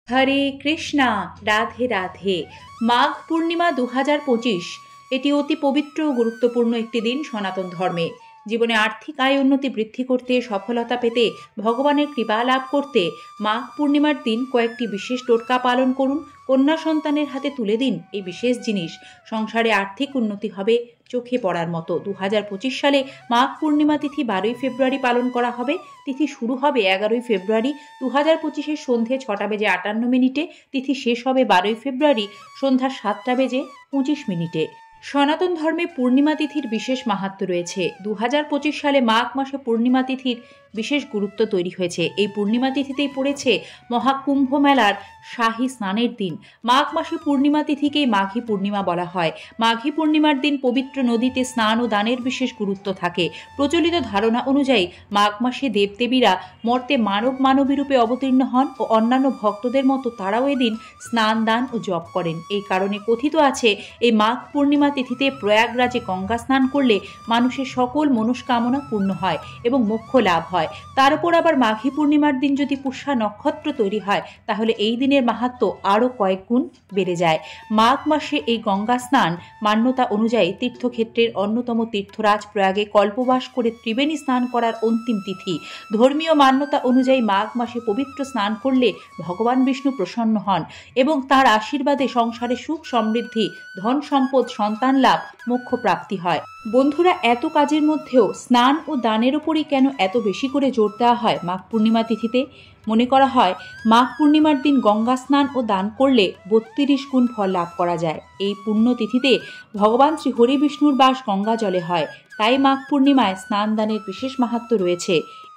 হরে কৃষ্ণা, রাধে রাধে। মাঘ পূর্ণিমা 2025 এটি অতি পবিত্র ও গুরুত্বপূর্ণ একটি দিন সনাতন ধর্মে। জীবনে আর্থিক আয় উন্নতি বৃদ্ধি করতে, সফলতা পেতে, ভগবানের কৃপা লাভ করতে মাঘ পূর্ণিমার দিন কয়েকটি বিশেষ টোটকা পালন করুন। কন্যা সন্তানের হাতে তুলে দিন এই বিশেষ জিনিস। সংসারে আর্থিক উন্নতি হবে চোখে পড়ার মতো। 2025 সালে মাঘ পূর্ণিমা তিথি 12ই ফেব্রুয়ারি পালন করা হবে। তিথি শুরু হবে 11ই ফেব্রুয়ারি 2025 সন্ধে 6টা বেজে 58 মিনিটে। তিথি শেষ হবে 12ই ফেব্রুয়ারি সন্ধ্যা 7টা বেজে 25 মিনিটে। সনাতন ধর্মে পূর্ণিমা তিথির বিশেষ মাহাত্ম্য রয়েছে। 2025 সালে মাঘ মাসে পূর্ণিমা তিথির বিশেষ গুরুত্ব তৈরি হয়েছে। এই পূর্ণিমা তিথিতেই পড়েছে মহাকুম্ভ মেলার শাহী স্নানের দিন। মাঘ মাসে পূর্ণিমা তিথিকেই মাঘী পূর্ণিমা বলা হয়। মাঘী পূর্ণিমার দিন পবিত্র নদীতে স্নান ও দানের বিশেষ গুরুত্ব থাকে। প্রচলিত ধারণা অনুযায়ী মাঘ মাসে দেবদেবীরা মর্তে মানবী রূপে অবতীর্ণ হন ও অন্যান্য ভক্তদের মতো তারাও এদিন স্নান দান ও জপ করেন। এই কারণে কথিত আছে, এই মাঘ পূর্ণিমা তিথিতে প্রয়াগরাজে গঙ্গা স্নান করলে মানুষের সকল মনস্কামনা পূর্ণ হয় এবং মোক্ষ লাভ হয়। তার উপর আবার মাঘী পূর্ণিমার দিন যদি পুষ্যা নক্ষত্র তৈরি হয়, তাহলে এই দিনের মাহাত্ম্য আরও কয়েক গুণ বেড়ে যায়। মাঘ মাসে এই গঙ্গা স্নান মান্যতা অনুযায়ী তীর্থক্ষেত্রের অন্যতম তীর্থরাজ প্রয়াগে কল্পবাস করে ত্রিবেণী স্নান করার অন্তিম তিথি। ধর্মীয় মান্যতা অনুযায়ী মাঘ মাসে পবিত্র স্নান করলে ভগবান বিষ্ণু প্রসন্ন হন এবং তার আশীর্বাদে সংসারে সুখ সমৃদ্ধি, ধন সম্পদ, সন্তান লাভ, মোক্ষ প্রাপ্তি হয়। বন্ধুরা, এত কাজের মধ্যেও স্নান ও দানের উপরই কেন এত বেশি করে জোর দেওয়া হয় মাঘ পূর্ণিমা তিথিতে? মনে করা হয়, মাঘ পূর্ণিমার দিন গঙ্গা স্নান ও দান করলে 32 গুণ ফল লাভ করা যায়। এই পুণ্য তিথিতে ভগবান শ্রী হরি বিষ্ণুর বাস গঙ্গা জলে হয়, তাই মাঘ পূর্ণিমায় স্নান দানের বিশেষ মাহাত্ম্য রয়েছে।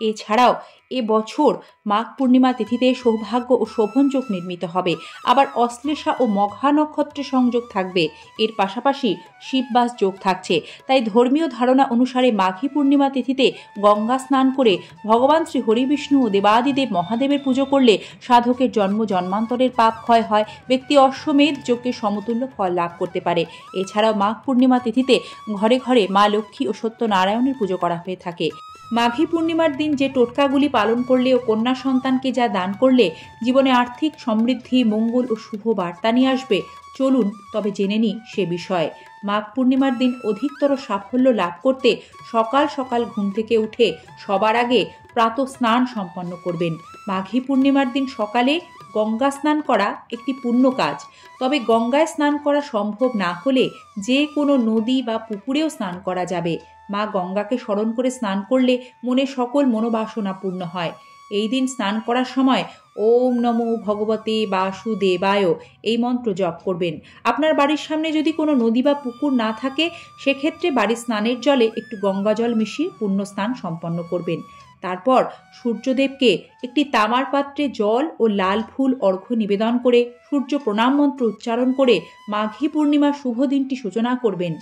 এছাড়াও এবছর মাঘ পূর্ণিমা তিথিতে সৌভাগ্য ও শোভনযোগ নির্মিত হবে। আবার অশ্লেষা ও মঘা নক্ষত্রের সংযোগ থাকবে। এর পাশাপাশি শিববাস যোগ থাকছে। তাই ধর্মীয় ধারণা অনুসারে মাঘী পূর্ণিমা তিথিতে গঙ্গা স্নান করে ভগবান শ্রী হরি বিষ্ণু ও দেবাদিদেব মহাদেবের পুজো করলে সাধকের জন্ম জন্মান্তরের পাপ ক্ষয় হয়, ব্যক্তি অশ্বমেধ যজ্ঞের সমতুল্য ফল লাভ করতে পারে। এছাড়াও মাঘ পূর্ণিমা তিথিতে ঘরে ঘরে মা লক্ষ্মী ও সত্যনারায়ণের পুজো করা হয়ে থাকে। মাঘী পূর্ণিমার দিন যে টোটকাগুলি পালন করলে ও কন্যা সন্তানকে যা দান করলে জীবনে আর্থিক সমৃদ্ধি, মঙ্গল ও শুভ বার্তা নিয়ে আসবে, চলুন তবে জেনে নিই সে বিষয়ে। মাঘ পূর্ণিমার দিন অধিকতর সাফল্য লাভ করতে সকাল সকাল ঘুম থেকে উঠে সবার আগে প্রাতঃ স্নান সম্পন্ন করবেন। মাঘী পূর্ণিমার দিন সকালে গঙ্গা স্নান করা একটি পুণ্য কাজ। তবে গঙ্গায় স্নান করা সম্ভব না হলে যে কোনো নদী বা পুকুরেও স্নান করা যাবে। মা গঙ্গাকে স্মরণ করে স্নান করলে মনে সকল মনোবাসনা পূর্ণ হয়। এই দিন স্নান করার সময় ওম নমো ভগবতে বাসুদেবায় এই মন্ত্র জপ করবেন। আপনার বাড়ির সামনে যদি কোনো নদী বা পুকুর না থাকে, সেক্ষেত্রে বাড়ির স্নানের জলে একটু গঙ্গা জল মিশিয়ে পুণ্য স্নান সম্পন্ন করবেন। তারপর সূর্যদেবকে একটি তামার পাত্রে জল ও লাল ফুল অর্ঘ্য নিবেদন করে সূর্য প্রণাম মন্ত্র উচ্চারণ করে মাঘী পূর্ণিমার শুভ দিনটি সূচনা করবেন।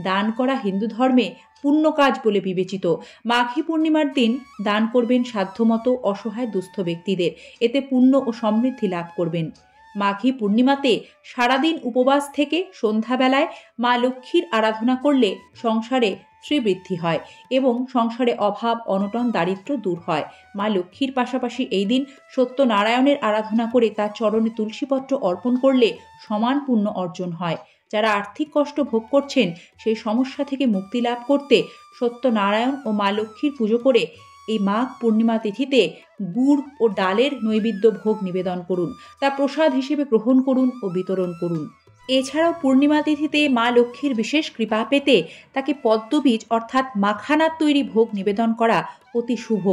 দান করা হিন্দু ধর্মে পুণ্য কাজ বলে বিবেচিত। মাঘী পূর্ণিমার দিন দান করবেন সাধ্যমতো অসহায় দুস্থ ব্যক্তিদের। এতে পুণ্য ও সমৃদ্ধি লাভ করবেন। মাঘী পূর্ণিমাতে সারাদিন উপবাস থেকে সন্ধ্যাবেলায় মা লক্ষ্মীর আরাধনা করলে সংসারে শ্রীবৃদ্ধি হয় এবং সংসারে অভাব, অনটন, দারিদ্র্য দূর হয়। মা লক্ষ্মীর পাশাপাশি এই দিন সত্যনারায়ণের আরাধনা করে তার চরণে তুলসীপত্র অর্পণ করলে সমান পুণ্য অর্জন হয়। যারা আর্থিক কষ্ট ভোগ করছেন, সেই সমস্যা থেকে মুক্তি লাভ করতে সত্যনারায়ণ ও মা লক্ষ্মীর পুজো করে এই মাঘ পূর্ণিমা তিথিতে গুড় ও ডালের নৈবেদ্য ভোগ নিবেদন করুন। তা প্রসাদ হিসেবে গ্রহণ করুন ও বিতরণ করুন। এছাড়াও পূর্ণিমা তিথিতে মা লক্ষ্মীর বিশেষ কৃপা পেতে তাকে পদ্মবীজ অর্থাৎ মাখানার তৈরি ভোগ নিবেদন করা অতি শুভ।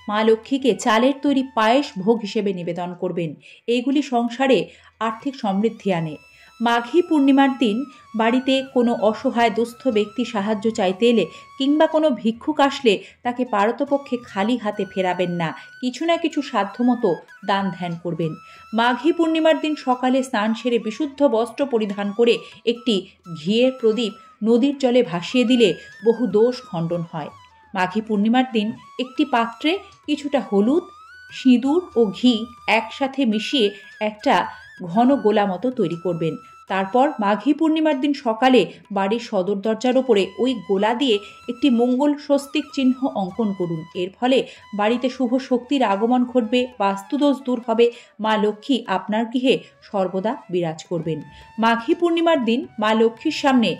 মা লক্ষ্মীকে চালের তৈরি পায়েস ভোগ হিসেবে নিবেদন করবেন। এইগুলি সংসারে আর্থিক সমৃদ্ধি আনে। মাঘী পূর্ণিমার দিন বাড়িতে কোনো অসহায় দুস্থ ব্যক্তি সাহায্য চাইতে এলে কিংবা কোনো ভিক্ষুক আসলে তাকে পারতপক্ষে খালি হাতে ফেরাবেন না। কিছু না কিছু সাধ্যমতো দান ধ্যান করবেন। মাঘী পূর্ণিমার দিন সকালে স্নান সেরে বিশুদ্ধ বস্ত্র পরিধান করে একটি ঘিয়ের প্রদীপ নদীর জলে ভাসিয়ে দিলে বহু দোষ খণ্ডন হয়। মাঘী পূর্ণিমার দিন একটি পাত্রে কিছুটা হলুদ, সিঁদুর ও ঘি একসাথে মিশিয়ে একটা ঘন গোলা মতো তৈরি করবেন। তারপর মাঘী পূর্ণিমার দিন সকালে বাড়ির সদর দরজার ওপরে ওই গোলা দিয়ে একটি মঙ্গল স্বস্তিক চিহ্ন অঙ্কন করুন। এর ফলে বাড়িতে শুভ শক্তির আগমন ঘটবে, বাস্তুদোষ দূর হবে, মা লক্ষ্মী আপনার গৃহে সর্বদা বিরাজ করবেন। মাঘী পূর্ণিমার দিন মা লক্ষ্মীর সামনে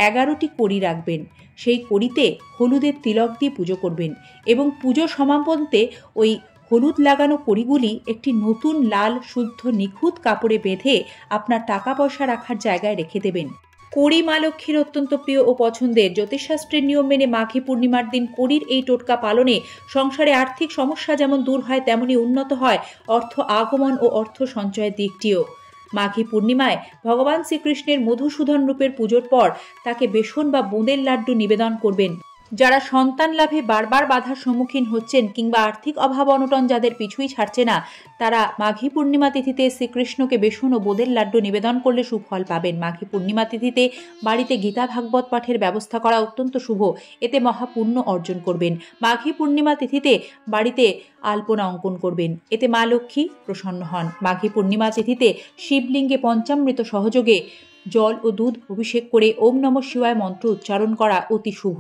11টি কড়ি রাখবেন। সেই কড়িতে হলুদের তিলক দিয়ে পুজো করবেন এবং পুজো সমাপন্তে ওই হলুদ লাগানো কড়িগুলি একটি নতুন লাল শুদ্ধ নিখুঁত কাপড়ে বেঁধে আপনার টাকা পয়সা রাখার জায়গায় রেখে দেবেন। কড়ি মা লক্ষ্মীর অত্যন্ত প্রিয় ও পছন্দের। জ্যোতিষশাস্ত্রের নিয়ম মেনে মাঘী পূর্ণিমার দিন কড়ির এই টোটকা পালনে সংসারে আর্থিক সমস্যা যেমন দূর হয়, তেমনি উন্নত হয় অর্থ আগমন ও অর্থ সঞ্চয়ের দিকটিও। মাঘী পূর্ণিমায় ভগবান শ্রীকৃষ্ণের মধুসূদন রূপের পুজোর পর তাকে বেসন বা বোঁদের লাড্ডু নিবেদন করবেন। যারা সন্তান লাভে বারবার বাধার সম্মুখীন হচ্ছেন কিংবা আর্থিক অভাব অনটন যাদের পিছুই ছাড়ছে না, তারা মাঘী পূর্ণিমা তিথিতে শ্রীকৃষ্ণকে বেসন ও বোঁদের লাড্ডু নিবেদন করলে সুফল পাবেন। মাঘী পূর্ণিমা তিথিতে বাড়িতে গীতা ভাগবত পাঠের ব্যবস্থা করা অত্যন্ত শুভ, এতে মহাপুণ্য অর্জন করবেন। মাঘী পূর্ণিমা তিথিতে বাড়িতে আলপনা অঙ্কন করবেন, এতে মা লক্ষ্মী প্রসন্ন হন। মাঘী পূর্ণিমা তিথিতে শিবলিঙ্গে পঞ্চামৃত সহযোগে জল ও দুধ অভিষেক করে ওম নমঃ শিবায় মন্ত্র উচ্চারণ করা অতি শুভ।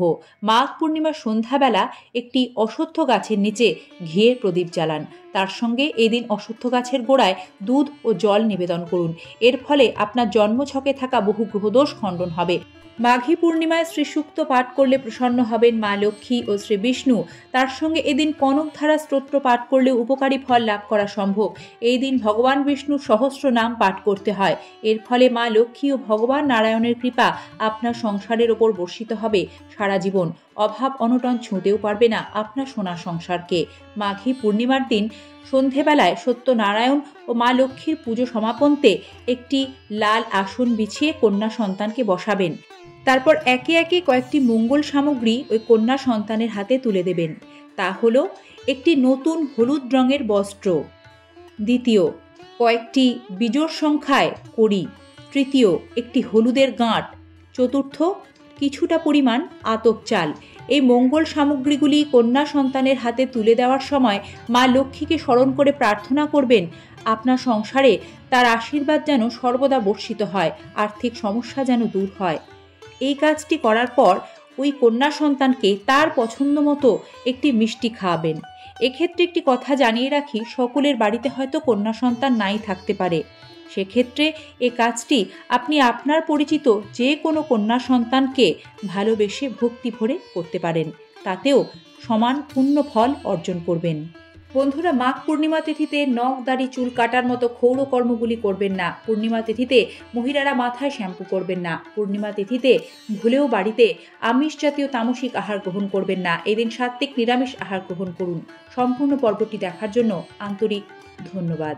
মাঘ পূর্ণিমার সন্ধ্যাবেলা একটি অশ্বত্থ গাছের নিচে ঘিয়ের প্রদীপ জ্বালান। তার সঙ্গে এদিন অশ্বত্থ গাছের গোড়ায় দুধ ও জল নিবেদন করুন। এর ফলে আপনার জন্মছকে থাকা বহু গ্রহদোষ খণ্ডন হবে। মাঘী পূর্ণিমায় শ্রীসূক্ত পাঠ করলে প্রসন্ন হবেন মা লক্ষ্মী ও শ্রী বিষ্ণু। তার সঙ্গে এদিন কনকধারা স্তোত্র পাঠ করলে উপকারী ফল লাভ করা সম্ভব। এই দিন ভগবান বিষ্ণুর সহস্র নাম পাঠ করতে হয়। এর ফলে মা লক্ষ্মী ও ভগবান নারায়ণের কৃপা আপনার সংসারের ওপর বর্ষিত হবে সারা জীবন। অভাব অনটন ছুঁতেও পারবে না আপনার সোনার সংসারকে। মাঘী পূর্ণিমার দিন সন্ধেবেলায় সত্যনারায়ণ ও মা লক্ষ্মীর পুজো সমাপন্তে একটি লাল আসন বিছিয়ে কন্যা সন্তানকে বসাবেন। তারপর একে একে কয়েকটি মঙ্গল সামগ্রী ওই কন্যা সন্তানের হাতে তুলে দেবেন। তা হলো একটি নতুন হলুদ রঙের বস্ত্র, দ্বিতীয় কয়েকটি বিজোড় সংখ্যায় কড়ি, তৃতীয় একটি হলুদের গাঁট, চতুর্থ কিছুটা পরিমাণ আতপ চাল। এই মঙ্গল সামগ্রীগুলি কন্যা সন্তানের হাতে তুলে দেওয়ার সময় মা লক্ষ্মীকে স্মরণ করে প্রার্থনা করবেন আপনার সংসারে তার আশীর্বাদ যেন সর্বদা বর্ষিত হয়, আর্থিক সমস্যা যেন দূর হয়। এই কাজটি করার পর ওই কন্যা সন্তানকে তার পছন্দ মতো একটি মিষ্টি খাওয়াবেন। এক্ষেত্রে একটি কথা জানিয়ে রাখি, সকলের বাড়িতে হয়তো কন্যা সন্তান নাই থাকতে পারে। সেক্ষেত্রে এ কাজটি আপনি আপনার পরিচিত যে কোনো কন্যা সন্তানকে ভালোবেসে ভক্তি ভরে করতে পারেন, তাতেও সমান পূর্ণ ফল অর্জন করবেন। বন্ধুরা, মাঘ পূর্ণিমা তিথিতে নখ দাড়ি চুল কাটার মতো ক্ষৌর কর্মগুলি করবেন না। পূর্ণিমা তিথিতে মহিলারা মাথায় শ্যাম্পু করবেন না। পূর্ণিমা তিথিতে ভুলেও বাড়িতে আমিষ জাতীয় তামসিক আহার গ্রহণ করবেন না। এদিন সাত্ত্বিক নিরামিষ আহার গ্রহণ করুন। সম্পূর্ণ পর্বটি দেখার জন্য আন্তরিক ধন্যবাদ।